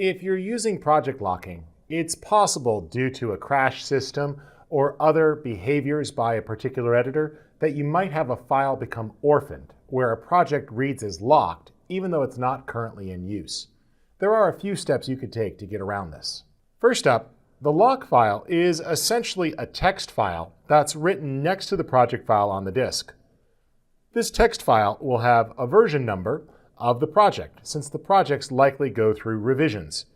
If you're using project locking, it's possible due to a crash system or other behaviors by a particular editor that you might have a file become orphaned, where a project reads as locked even though it's not currently in use. There are a few steps you could take to get around this. First up, the lock file is essentially a text file that's written next to the project file on the disk. This text file will have a version number of the project, since the projects likely go through revisions.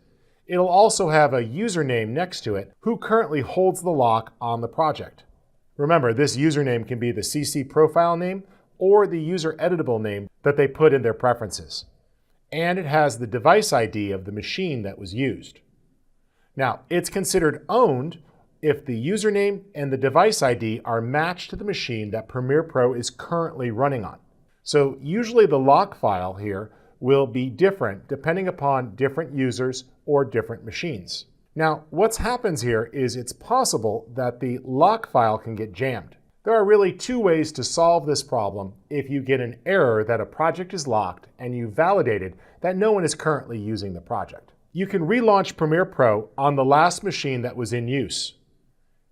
It'll also have a username next to it who currently holds the lock on the project. Remember, this username can be the CC profile name or the user editable name that they put in their preferences. And it has the device ID of the machine that was used. Now, it's considered owned if the username and the device ID are matched to the machine that Premiere Pro is currently running on. So usually the lock file here will be different depending upon different users or different machines. Now, what happens here is it's possible that the lock file can get jammed. There are really two ways to solve this problem if you get an error that a project is locked and you validated that no one is currently using the project. You can relaunch Premiere Pro on the last machine that was in use.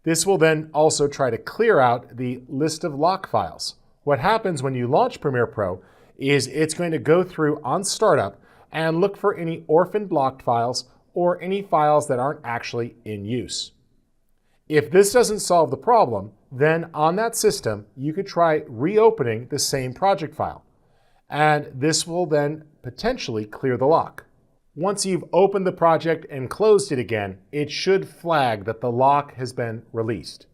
This will then also try to clear out the list of lock files. What happens when you launch Premiere Pro is it's going to go through on startup and look for any orphaned locked files or any files that aren't actually in use. If this doesn't solve the problem, then on that system, you could try reopening the same project file. And this will then potentially clear the lock. Once you've opened the project and closed it again, it should flag that the lock has been released.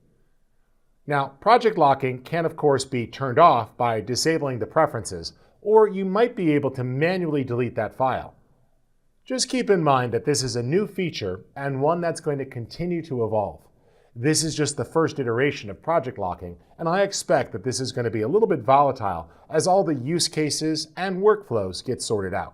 Now, project locking can of course be turned off by disabling the preferences, or you might be able to manually delete that file. Just keep in mind that this is a new feature and one that's going to continue to evolve. This is just the first iteration of project locking, and I expect that this is going to be a little bit volatile as all the use cases and workflows get sorted out.